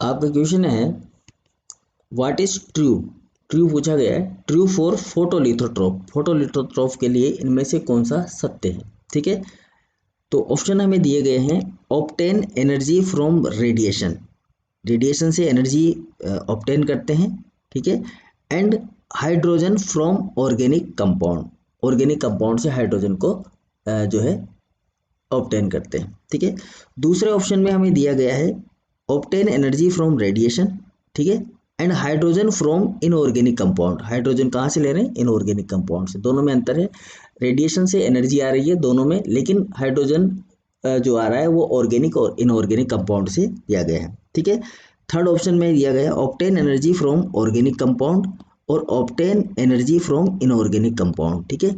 आपका क्वेश्चन है what is true. True पूछा गया है, ट्रू फॉर फोटोलिथोट्रॉप। फोटोलिथोट्रॉप के लिए इनमें से कौन सा सत्य है। ठीक है, तो ऑप्शन हमें दिए गए हैं, obtain energy from radiation, radiation से एनर्जी ऑब्टेन करते हैं। ठीक है, and hydrogen from organic compound, organic compound से हाइड्रोजन को जो है ऑब्टेन करते हैं। ठीक है, दूसरे ऑप्शन में हमें दिया गया है ऑब्टेन एनर्जी फ्रॉम रेडिएशन, ठीक है, and hydrogen from inorganic compound. Hydrogen कहाँ से ले रहे हैं, इनऑर्गेनिक कंपाउंड से। दोनों में अंतर है, रेडिएशन से एनर्जी आ रही है दोनों में, लेकिन हाइड्रोजन जो आ रहा है वो ऑर्गेनिक और इनऑर्गेनिक कंपाउंड से दिया गया है। ठीक है, थर्ड ऑप्शन में दिया गया है obtain energy from organic compound और obtain energy from inorganic compound. ठीक है,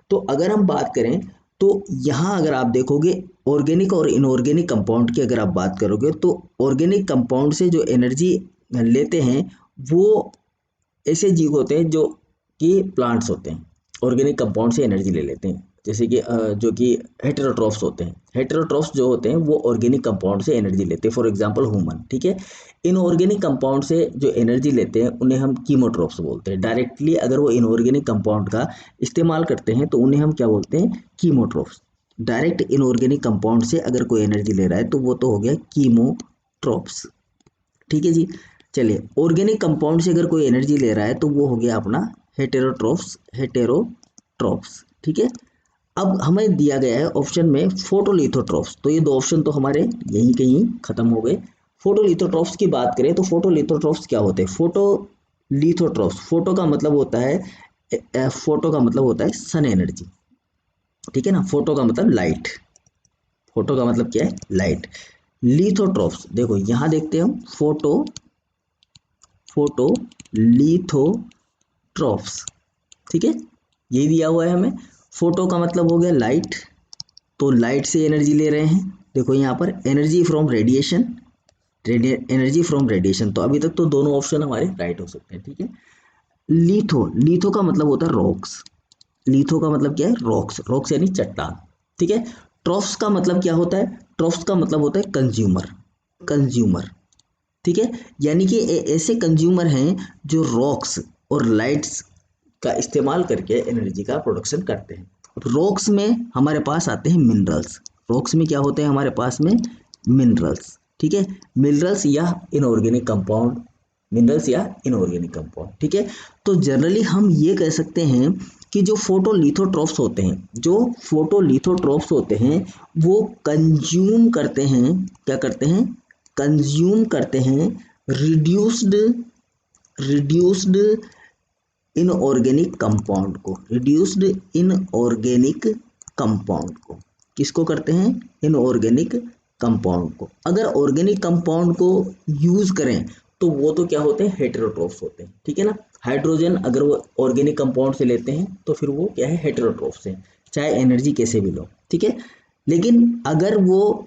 तो अगर हम बात करें तो यहाँ अगर आप देखोगे ऑर्गेनिक और इनऑर्गेनिक कंपाउंड की अगर आप बात करोगे तो ऑर्गेनिक कंपाउंड से जो एनर्जी लेते हैं वो ऐसे जीव होते हैं जो कि प्लांट्स होते हैं, ऑर्गेनिक कंपाउंड से एनर्जी ले लेते हैं, जैसे कि जो कि हेटेरोट्रॉफ्स होते हैं। हेटेरोट्रॉफ्स जो होते हैं वो ऑर्गेनिक कंपाउंड से एनर्जी लेते हैं, फॉर एग्जांपल ह्यूमन। ठीक है, इनऑर्गेनिक कंपाउंड से जो एनर्जी लेते हैं उन्हें हम कीमोट्रॉफ्स बोलते हैं। डायरेक्टली अगर वो इनऑर्गेनिक कंपाउंड का इस्तेमाल करते हैं तो उन्हें हम क्या बोलते हैं, कीमोट्रॉफ्स। डायरेक्ट इनऑर्गेनिक कंपाउंड से अगर कोई एनर्जी ले रहा है तो वो तो हो गया कीमोट्रॉफ्स। ठीक है जी, चलिए ऑर्गेनिक कंपाउंड से अगर कोई एनर्जी ले रहा है तो वो हो गया अपना हेटेरोट्रॉफ्स, हेटेरोट्रॉफ्स। ठीक है, अब हमें दिया गया है ऑप्शन में फोटोलिथोट्रॉफ्स, तो ये दो ऑप्शन तो हमारे यहीं कहीं खत्म हो गए। फोटोलिथोट्रॉफ्स की बात करें तो फोटोलिथोट्रॉफ्स क्या होते हैं। फोटोलिथोट्रॉफ्स, फोटो का मतलब होता है फोटो का मतलब होता है सन एनर्जी। ठीक है ना, फोटो का मतलब लाइट, फोटो का मतलब क्या है, लाइट। लिथोट्रॉफ्स, देखो यहां देखते हैं हम, फोटो लिथोट्रॉफ्स। ठीक है, यही दिया हुआ है हमें। फोटो का मतलब हो गया लाइट, तो लाइट से एनर्जी ले रहे हैं। देखो यहाँ पर energy from radiation, energy from radiation, तो अभी तक तो दोनों ऑप्शन हमारे राइट हो सकते हैं। ठीक है, लिथो, लिथो का मतलब होता है रॉक्स, लिथो का मतलब क्या है, रॉक्स, रॉक्स यानी चट्टान। ठीक है, ट्रॉफ्स का मतलब क्या होता है, ट्रॉफ्स का मतलब होता है कंज्यूमर, कंज्यूमर। ठीक है, यानी कि ऐसे कंज्यूमर हैं जो रॉक्स और लाइट्स का इस्तेमाल करके एनर्जी का प्रोडक्शन करते हैं। रॉक्स में हमारे पास आते हैं मिनरल्स, रॉक्स में क्या होते हैं हमारे पास में, मिनरल्स। ठीक है, मिनरल्स या इनऑर्गेनिक कंपाउंड, मिनरल्स या इनऑर्गेनिक कंपाउंड। ठीक है, तो जनरली हम ये कह सकते हैं कि जो फोटोलिथोट्रॉफ्स होते हैं, जो फोटोलिथोट्रॉफ्स होते हैं वो कंज्यूम करते हैं, क्या करते हैं, कंज्यूम करते हैं रिड्यूस्ड, रिड्यूस्ड इनऑर्गेनिक कंपाउंड को, रिड्यूस्ड इनऑर्गेनिक कंपाउंड को, किसको करते हैं, इनऑर्गेनिक कंपाउंड को। अगर ऑर्गेनिक कंपाउंड को यूज करें तो वो तो क्या होते हैं, हेटेरोट्रॉफ्स होते हैं। ठीक है ना, हाइड्रोजन अगर वो ऑर्गेनिक कंपाउंड से लेते हैं तो फिर वो क्या है, हेटेरोट्रॉफ्स है, चाहे एनर्जी कैसे भी लो। ठीक है, लेकिन अगर वो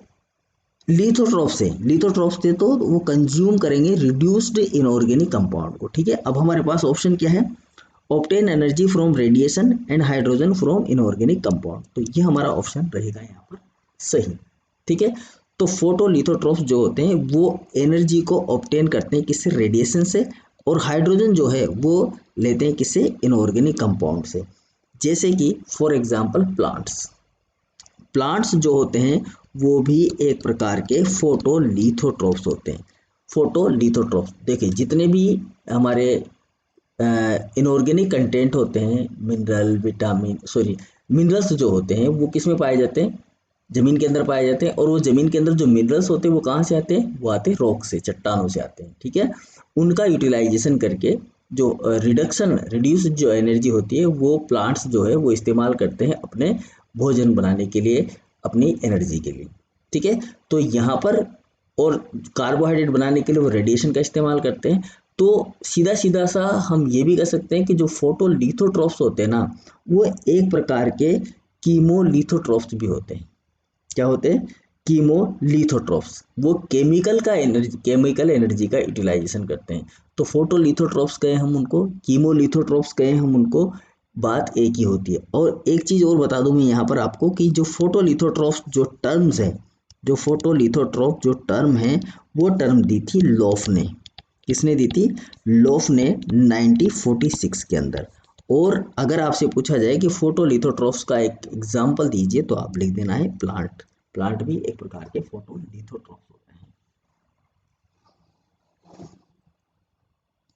लिथोट्रॉफ से तो वो कंज्यूम करेंगे रिड्यूस्ड इनऑर्गेनिक कंपाउंड को। ठीक है, अब हमारे पास ऑप्शन क्या है, obtain energy from radiation and hydrogen from inorganic compound, तो ये हमारा ऑप्शन रहेगा यहाँ पर सही। ठीक है, तो फोटोलिथोट्रॉफ्स जो होते हैं वो एनर्जी को ऑब्टेन करते हैं किससे, रेडिएशन से, और हाइड्रोजन जो है वो लेते हैं किससे, इनऑर्गेनिक कंपाउंड से, जैसे कि फॉर एग्जाम्पल प्लांट्स। प्लांट्स जो होते हैं वो भी एक प्रकार के फोटोलिथोट्रॉफ्स होते हैं। फोटोलिथोट्रॉफ्स देखिए, जितने भी हमारे इनऑर्गेनिक कंटेंट होते हैं, मिनरल, विटामिन, सॉरी, मिनरल्स जो होते हैं वो किस में पाए जाते हैं, जमीन के अंदर पाए जाते हैं। और वो जमीन के अंदर जो मिनरल्स होते हैं वो कहाँ से आते हैं, वो आते हैं रॉक से, चट्टानों से आते हैं। ठीक है, उनका यूटिलाइजेशन करके जो रिड्यूस जो एनर्जी होती है वो प्लांट्स जो है वो इस्तेमाल करते हैं अपने भोजन बनाने के लिए, अपनी एनर्जी के लिए। ठीक है, तो यहाँ पर, और कार्बोहाइड्रेट बनाने के लिए वो रेडिएशन का इस्तेमाल करते हैं। तो सीधा सीधा सा हम ये भी कह सकते हैं कि जो फोटोलिथोट्रॉफ्स होते हैं ना, वो एक प्रकार के कीमोलिथोट्रॉफ्स भी होते हैं। क्या होते हैं, कीमोलिथोट्रॉफ्स, वो केमिकल एनर्जी का यूटिलाइजेशन करते हैं। तो फोटोलिथोट्रॉफ्स कहे हम उनको, कीमोलिथोट्रॉफ्स कहे हम उनको, बात एक ही होती है। और एक चीज और बता दूं मैं यहाँ पर आपको कि जो फोटोलिथोट्रॉफ्स जो टर्म्स है, जो फोटोलिथोट्रॉप जो टर्म है वो टर्म दी थी लॉफ ने। किसने दी थी? लॉफ ने 1946 के अंदर। और अगर आपसे पूछा जाए कि फोटोलिथोट्रॉप्स का एक एग्जाम्पल दीजिए तो आप लिख देना है प्लांट। प्लांट भी एक प्रकार के फोटोलिथोट्रॉप होता है।